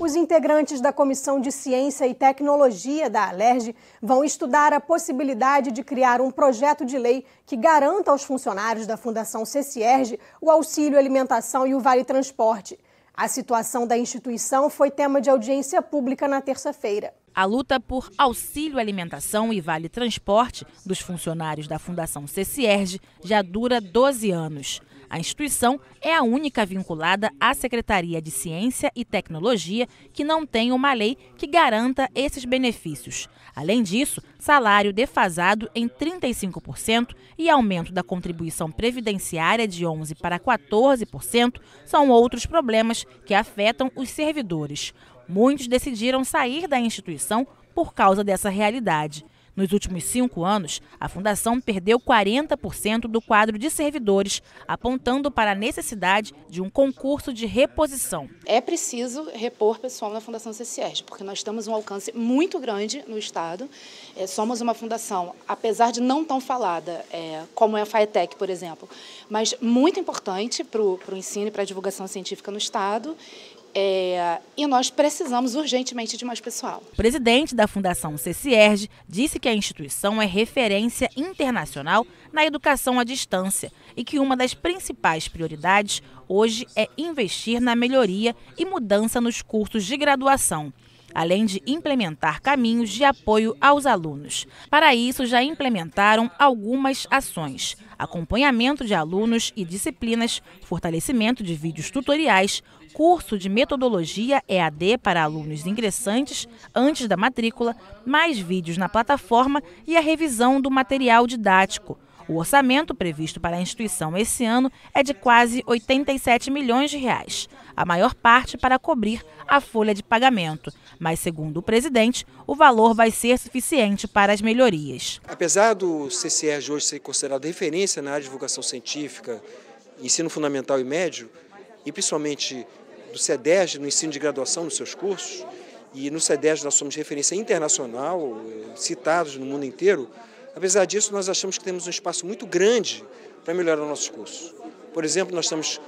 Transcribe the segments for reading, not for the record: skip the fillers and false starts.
Os integrantes da Comissão de Ciência e Tecnologia da Alerj vão estudar a possibilidade de criar um projeto de lei que garanta aos funcionários da Fundação CCIERJ o auxílio alimentação e o vale transporte. A situação da instituição foi tema de audiência pública na terça-feira. A luta por auxílio alimentação e vale transporte dos funcionários da Fundação CCIERJ já dura 12 anos. A instituição é a única vinculada à Secretaria de Ciência e Tecnologia que não tem uma lei que garanta esses benefícios. Além disso, salário defasado em 35% e aumento da contribuição previdenciária de 11% para 14% são outros problemas que afetam os servidores. Muitos decidiram sair da instituição por causa dessa realidade. Nos últimos 5 anos, a Fundação perdeu 40% do quadro de servidores, apontando para a necessidade de um concurso de reposição. É preciso repor pessoal na Fundação CCIERJ, porque nós temos um alcance muito grande no Estado. Somos uma fundação, apesar de não tão falada, como é a FATEC, por exemplo, mas muito importante para o ensino e para a divulgação científica no Estado. E nós precisamos urgentemente de mais pessoal. O presidente da Fundação CCIERJ disse que a instituição é referência internacional na educação à distância e que uma das principais prioridades hoje é investir na melhoria e mudança nos cursos de graduação, além de implementar caminhos de apoio aos alunos. Para isso, já implementaram algumas ações: acompanhamento de alunos e disciplinas, fortalecimento de vídeos tutoriais, curso de metodologia EAD para alunos ingressantes antes da matrícula, mais vídeos na plataforma e a revisão do material didático. O orçamento previsto para a instituição esse ano é de quase 87 milhões de reais, a maior parte para cobrir a folha de pagamento. Mas, segundo o presidente, o valor vai ser suficiente para as melhorias. Apesar do CCIERJ hoje ser considerado referência na área de divulgação científica, ensino fundamental e médio, e principalmente do CEDERJ no ensino de graduação nos seus cursos, e no CEDERJ nós somos referência internacional, citados no mundo inteiro. Apesar disso, nós achamos que temos um espaço muito grande para melhorar nossos cursos. Por exemplo, nós estamos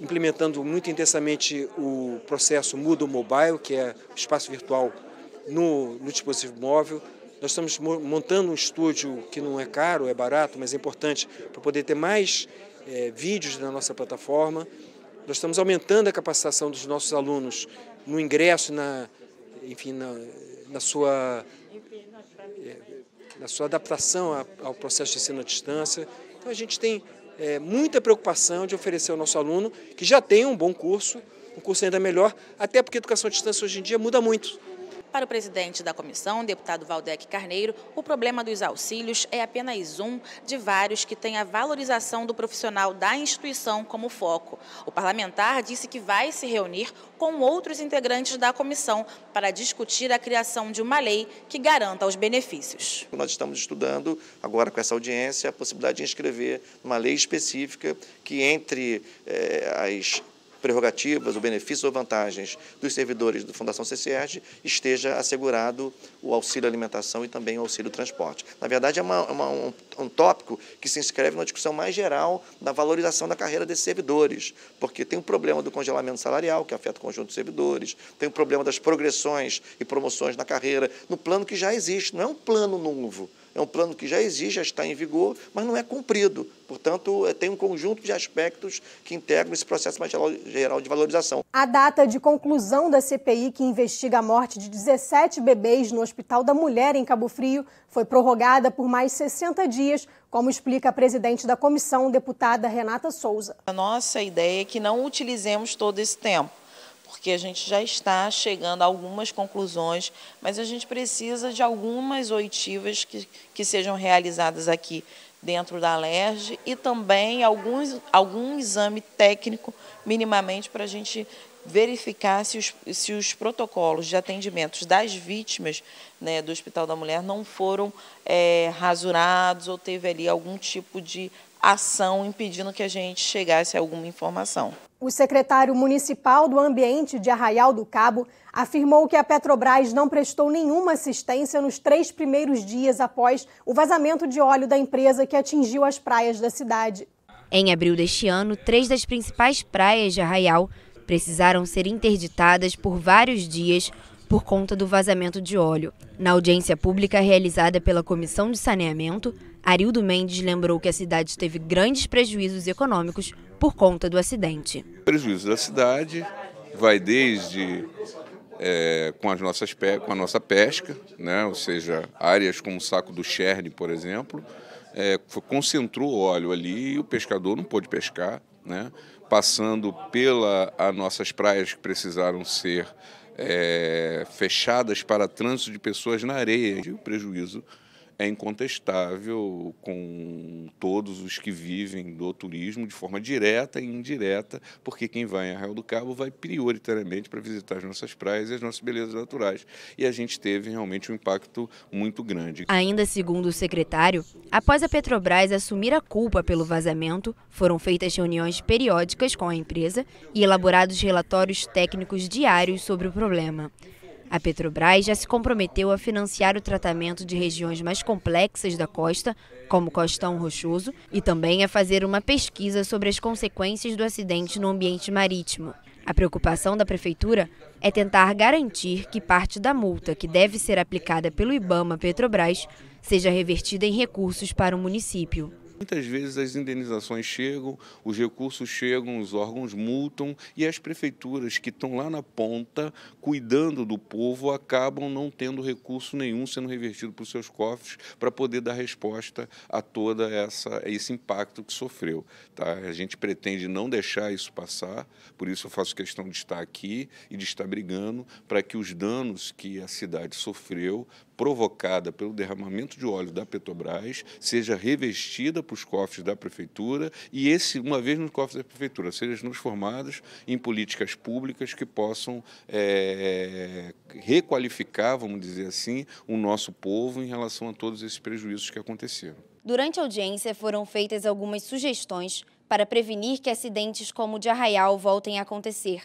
implementando muito intensamente o processo Moodle Mobile, que é o espaço virtual no dispositivo móvel. Nós estamos montando um estúdio que não é caro, é barato, mas é importante para poder ter mais vídeos na nossa plataforma. Nós estamos aumentando a capacitação dos nossos alunos no ingresso, na sua adaptação ao processo de ensino à distância. Então a gente tem muita preocupação de oferecer ao nosso aluno que já tem um bom curso, um curso ainda melhor, até porque a educação à distância hoje em dia muda muito. Para o presidente da comissão, deputado Valdec Carneiro, o problema dos auxílios é apenas um de vários que tem a valorização do profissional da instituição como foco. O parlamentar disse que vai se reunir com outros integrantes da comissão para discutir a criação de uma lei que garanta os benefícios. Nós estamos estudando, agora com essa audiência, a possibilidade de inscrever uma lei específica que entre as prerrogativas, ou benefícios ou vantagens dos servidores da Fundação CCIERJ esteja assegurado o auxílio alimentação e também o auxílio transporte. Na verdade, é um tópico que se inscreve numa discussão mais geral da valorização da carreira desses servidores, porque tem um problema do congelamento salarial, que afeta o conjunto dos servidores, tem o problema das progressões e promoções na carreira, no plano que já existe, não é um plano novo. É um plano que já existe, já está em vigor, mas não é cumprido. Portanto, tem um conjunto de aspectos que integram esse processo mais geral de valorização. A data de conclusão da CPI que investiga a morte de 17 bebês no Hospital da Mulher, em Cabo Frio, foi prorrogada por mais 60 dias, como explica a presidente da comissão, deputada Renata Souza. A nossa ideia é que não utilizemos todo esse tempo, porque a gente já está chegando a algumas conclusões, mas a gente precisa de algumas oitivas que sejam realizadas aqui dentro da Alerj e também algum exame técnico, minimamente, para a gente verificar se os protocolos de atendimentos das vítimas, né, do Hospital da Mulher não foram rasurados ou teve ali algum tipo de ação impedindo que a gente chegasse a alguma informação. O secretário municipal do Ambiente de Arraial do Cabo afirmou que a Petrobras não prestou nenhuma assistência nos 3 primeiros dias após o vazamento de óleo da empresa que atingiu as praias da cidade. Em abril deste ano, 3 das principais praias de Arraial precisaram ser interditadas por vários dias por conta do vazamento de óleo. Na audiência pública realizada pela Comissão de Saneamento, Arildo Mendes lembrou que a cidade teve grandes prejuízos econômicos por conta do acidente. O prejuízo da cidade vai desde com a nossa pesca, né? Ou seja, áreas como o Saco do Cherne, por exemplo, concentrou óleo ali e o pescador não pôde pescar, né? Passando pelas nossas praias que precisaram ser fechadas para trânsito de pessoas na areia. E o prejuízo é incontestável com todos os que vivem do turismo de forma direta e indireta, porque quem vai em Arraial do Cabo vai prioritariamente para visitar as nossas praias e as nossas belezas naturais. E a gente teve realmente um impacto muito grande. Ainda segundo o secretário, após a Petrobras assumir a culpa pelo vazamento, foram feitas reuniões periódicas com a empresa e elaborados relatórios técnicos diários sobre o problema. A Petrobras já se comprometeu a financiar o tratamento de regiões mais complexas da costa, como o Costão Rochoso, e também a fazer uma pesquisa sobre as consequências do acidente no ambiente marítimo. A preocupação da Prefeitura é tentar garantir que parte da multa que deve ser aplicada pelo IBAMA Petrobras seja revertida em recursos para o município. Muitas vezes as indenizações chegam, os recursos chegam, os órgãos multam e as prefeituras que estão lá na ponta, cuidando do povo, acabam não tendo recurso nenhum sendo revertido para os seus cofres para poder dar resposta a todo esse impacto que sofreu. Tá? A gente pretende não deixar isso passar, por isso eu faço questão de estar aqui e de estar brigando para que os danos que a cidade sofreu, provocada pelo derramamento de óleo da Petrobras, seja revestida para os cofres da Prefeitura e uma vez nos cofres da Prefeitura, sejam transformados em políticas públicas que possam requalificar, vamos dizer assim, o nosso povo em relação a todos esses prejuízos que aconteceram. Durante a audiência foram feitas algumas sugestões para prevenir que acidentes como o de Arraial voltem a acontecer.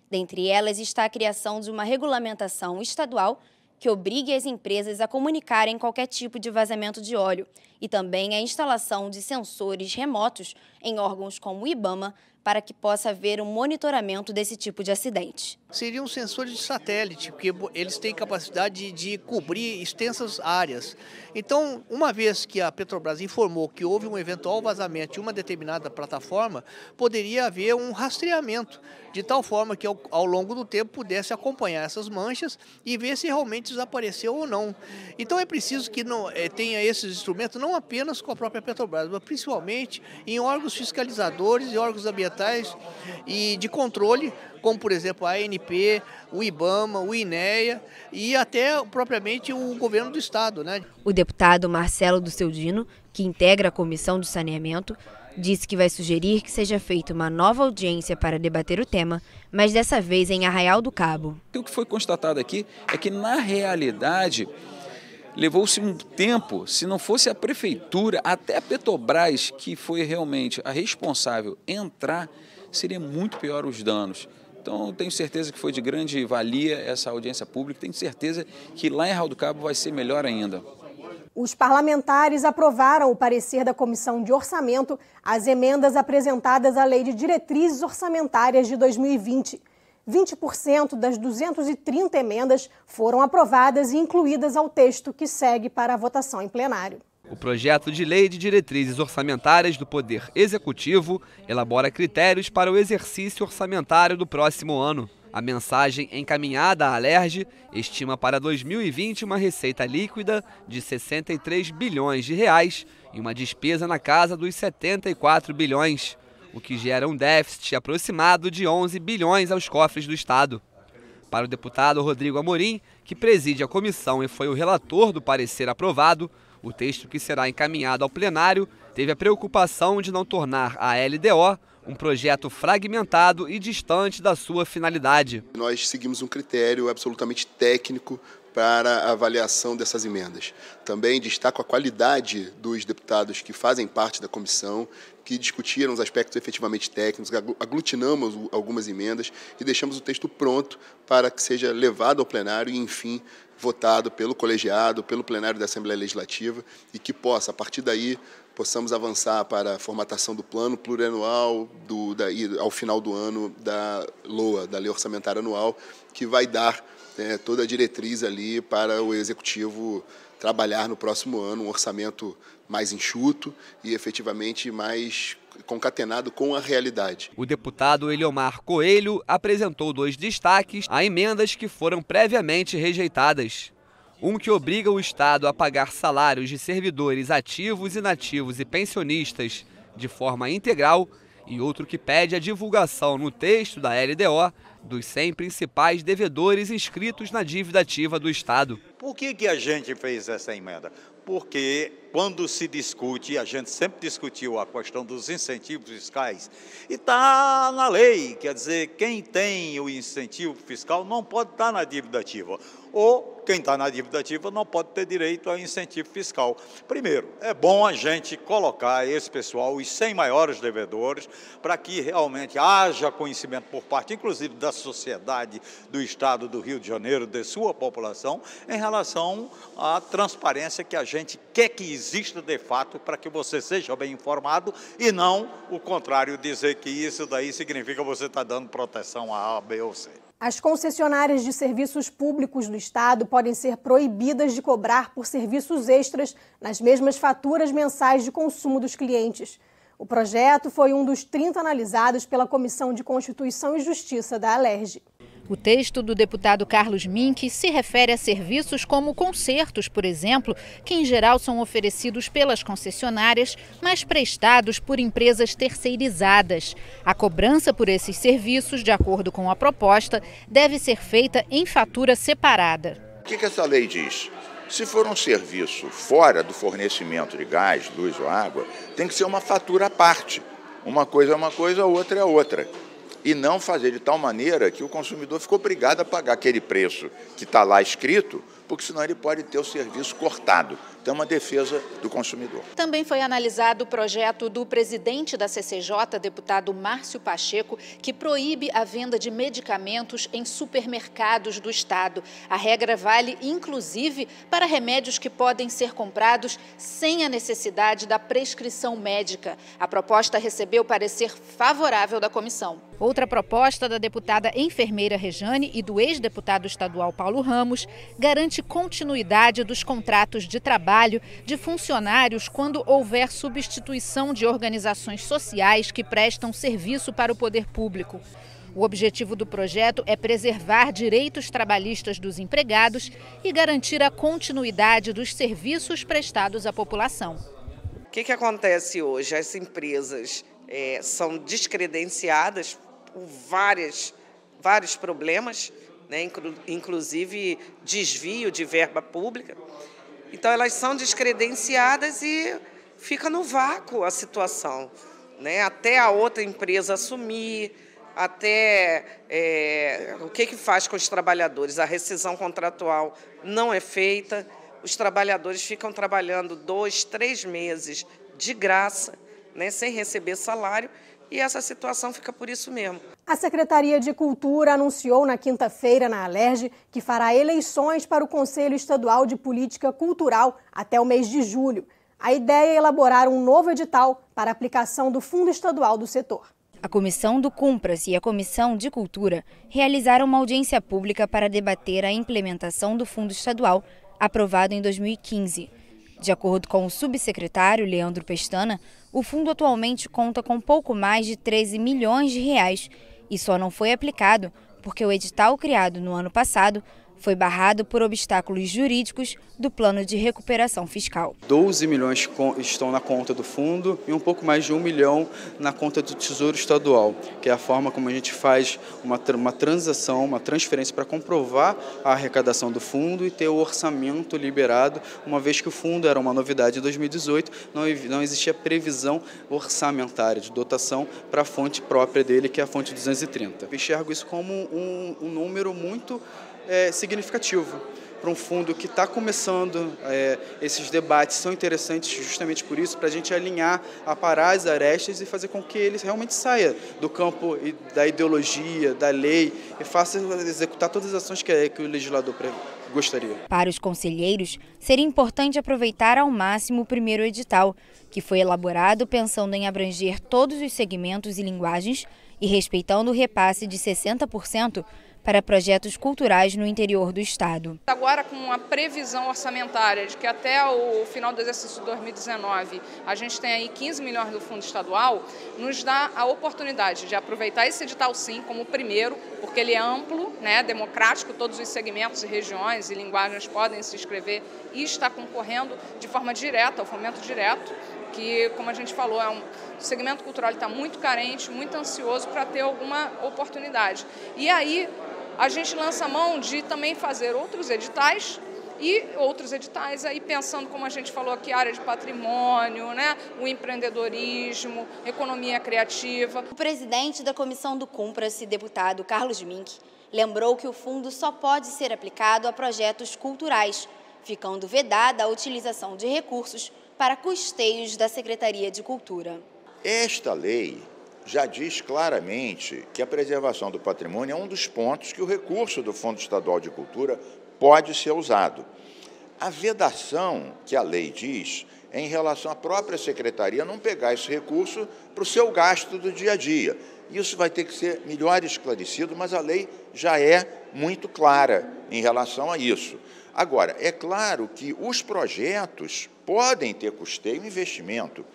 Dentre elas está a criação de uma regulamentação estadual que obrigue as empresas a comunicarem qualquer tipo de vazamento de óleo e também a instalação de sensores remotos em órgãos como o IBAMA para que possa haver um monitoramento desse tipo de acidente. Seriam sensores de satélite, porque eles têm capacidade de cobrir extensas áreas. Então, uma vez que a Petrobras informou que houve um eventual vazamento de uma determinada plataforma, poderia haver um rastreamento, de tal forma que ao longo do tempo pudesse acompanhar essas manchas e ver se realmente desapareceu ou não. Então é preciso que tenha esses instrumentos não apenas com a própria Petrobras, mas principalmente em órgãos fiscalizadores e órgãos ambientais e de controle, como por exemplo a ANP, o IBAMA, o INEA e até propriamente o governo do estado, né? O deputado Marcelo do Seudino, que integra a Comissão de Saneamento, disse que vai sugerir que seja feita uma nova audiência para debater o tema, mas dessa vez em Arraial do Cabo. O que foi constatado aqui é que, na realidade, levou-se um tempo, se não fosse a Prefeitura, até a Petrobras, que foi realmente a responsável, entrar, seria muito pior os danos. Então, tenho certeza que foi de grande valia essa audiência pública, tenho certeza que lá em Arraial do Cabo vai ser melhor ainda. Os parlamentares aprovaram o parecer da Comissão de Orçamento às emendas apresentadas à Lei de Diretrizes Orçamentárias de 2020. 20% das 230 emendas foram aprovadas e incluídas ao texto que segue para a votação em plenário. O projeto de lei de diretrizes orçamentárias do Poder Executivo elabora critérios para o exercício orçamentário do próximo ano. A mensagem encaminhada à Alerj estima para 2020 uma receita líquida de 63 bilhões de reais e uma despesa na casa dos 74 bilhões, o que gera um déficit aproximado de 11 bilhões aos cofres do Estado. Para o deputado Rodrigo Amorim, que preside a comissão e foi o relator do parecer aprovado, o texto que será encaminhado ao plenário teve a preocupação de não tornar a LDO um projeto fragmentado e distante da sua finalidade. Nós seguimos um critério absolutamente técnico para a avaliação dessas emendas. Também destaco a qualidade dos deputados que fazem parte da comissão, que discutiram os aspectos efetivamente técnicos, aglutinamos algumas emendas e deixamos o texto pronto para que seja levado ao plenário e, enfim, votado pelo colegiado, pelo plenário da Assembleia Legislativa e que possa, a partir daí, possamos avançar para a formatação do plano plurianual e ao final do ano da LOA, da Lei Orçamentária Anual, que vai dar toda a diretriz ali para o Executivo trabalhar no próximo ano um orçamento mais enxuto e efetivamente mais concatenado com a realidade. O deputado Eliomar Coelho apresentou 2 destaques a emendas que foram previamente rejeitadas. Um que obriga o Estado a pagar salários de servidores ativos, inativos e pensionistas de forma integral, e outro que pede a divulgação no texto da LDO dos 100 principais devedores inscritos na dívida ativa do Estado. Por que a gente fez essa emenda? Porque quando se discute, a gente sempre discutiu a questão dos incentivos fiscais, e está na lei, quer dizer, quem tem o incentivo fiscal não pode estar na dívida ativa, ou quem está na dívida ativa não pode ter direito a incentivo fiscal. Primeiro, é bom a gente colocar esse pessoal, os 100 maiores devedores, para que realmente haja conhecimento por parte, inclusive da sociedade do Estado do Rio de Janeiro, de sua população, em relação à transparência que a gente quer que exista de fato, para que você seja bem informado e não o contrário, dizer que isso daí significa que você está dando proteção a A, B ou C. As concessionárias de serviços públicos do Estado podem ser proibidas de cobrar por serviços extras nas mesmas faturas mensais de consumo dos clientes. O projeto foi um dos 30 analisados pela Comissão de Constituição e Justiça da Alerj. O texto do deputado Carlos Mink se refere a serviços como concertos, por exemplo, que em geral são oferecidos pelas concessionárias, mas prestados por empresas terceirizadas. A cobrança por esses serviços, de acordo com a proposta, deve ser feita em fatura separada. O que essa lei diz? Se for um serviço fora do fornecimento de gás, luz ou água, tem que ser uma fatura à parte. Uma coisa é uma coisa, a outra é outra. E não fazer de tal maneira que o consumidor fique obrigado a pagar aquele preço que está lá escrito, porque senão ele pode ter o serviço cortado. Então, é uma defesa do consumidor. Também foi analisado o projeto do presidente da CCJ, deputado Márcio Pacheco, que proíbe a venda de medicamentos em supermercados do Estado. A regra vale, inclusive, para remédios que podem ser comprados sem a necessidade da prescrição médica. A proposta recebeu parecer favorável da comissão. Outra proposta da deputada enfermeira Rejane e do ex-deputado estadual Paulo Ramos garante continuidade dos contratos de trabalho de funcionários quando houver substituição de organizações sociais que prestam serviço para o poder público. O objetivo do projeto é preservar direitos trabalhistas dos empregados e garantir a continuidade dos serviços prestados à população. O que acontece hoje? As empresas são descredenciadas por vários problemas, né, inclusive desvio de verba pública. Então, elas são descredenciadas e fica no vácuo a situação, né? Até a outra empresa assumir, até o que faz com os trabalhadores? A rescisão contratual não é feita, os trabalhadores ficam trabalhando 2, 3 meses de graça, né, sem receber salário, e essa situação fica por isso mesmo. A Secretaria de Cultura anunciou na quinta-feira na Alerj que fará eleições para o Conselho Estadual de Política Cultural até o mês de julho. A ideia é elaborar um novo edital para aplicação do Fundo Estadual do setor. A Comissão do Cumpras e a Comissão de Cultura realizaram uma audiência pública para debater a implementação do Fundo Estadual, aprovado em 2015. De acordo com o subsecretário Leandro Pestana, o fundo atualmente conta com pouco mais de 13 milhões de reais e só não foi aplicado porque o edital criado no ano passado foi barrado por obstáculos jurídicos do Plano de Recuperação Fiscal. 12 milhões estão na conta do fundo e um pouco mais de 1 milhão na conta do Tesouro Estadual, que é a forma como a gente faz uma transação, uma transferência para comprovar a arrecadação do fundo e ter o orçamento liberado, uma vez que o fundo era uma novidade em 2018, não existia previsão orçamentária de dotação para a fonte própria dele, que é a fonte 230. Eu enxergo isso como um número muito significativo. para um fundo que está começando. Esses debates são interessantes justamente por isso, para a gente alinhar, aparar as arestas e fazer com que ele realmente saia do campo da ideologia, da lei, e faça executar todas as ações que o legislador gostaria. Para os conselheiros, seria importante aproveitar ao máximo o primeiro edital, que foi elaborado pensando em abranger todos os segmentos e linguagens e respeitando o repasse de 60% para projetos culturais no interior do estado. Agora, com uma previsão orçamentária de que até o final do exercício de 2019 a gente tem aí 15 milhões do fundo estadual, nos dá a oportunidade de aproveitar esse edital sim como o primeiro, porque ele é amplo, né, democrático, todos os segmentos e regiões e linguagens podem se inscrever e está concorrendo de forma direta, ao fomento direto, que, como a gente falou, o segmento cultural está muito carente, muito ansioso para ter alguma oportunidade. E aí a gente lança a mão de também fazer outros editais aí pensando, como a gente falou aqui, área de patrimônio, né, o empreendedorismo, economia criativa. O presidente da comissão do Cumpra-se, deputado Carlos Mink, lembrou que o fundo só pode ser aplicado a projetos culturais, ficando vedada a utilização de recursos para custeios da Secretaria de Cultura. Esta lei já diz claramente que a preservação do patrimônio é um dos pontos que o recurso do Fundo Estadual de Cultura pode ser usado. A vedação que a lei diz é em relação à própria Secretaria não pegar esse recurso para o seu gasto do dia a dia. Isso vai ter que ser melhor esclarecido, mas a lei já é muito clara em relação a isso. Agora, é claro que os projetos podem ter custeio e investimento,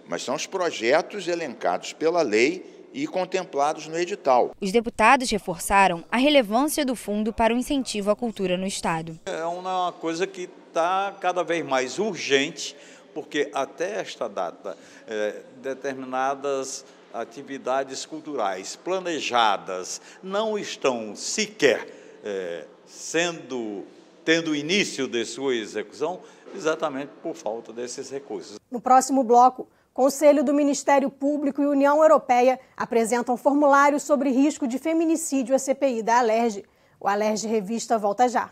mas são os projetos elencados pela lei e contemplados no edital. Os deputados reforçaram a relevância do fundo para o incentivo à cultura no estado. É uma coisa que está cada vez mais urgente, porque até esta data, determinadas atividades culturais planejadas não estão sequer tendo início de sua execução, exatamente por falta desses recursos. No próximo bloco, Conselho do Ministério Público e União Europeia apresentam formulário sobre risco de feminicídio à CPI da Alerj. O Alerj Revista volta já.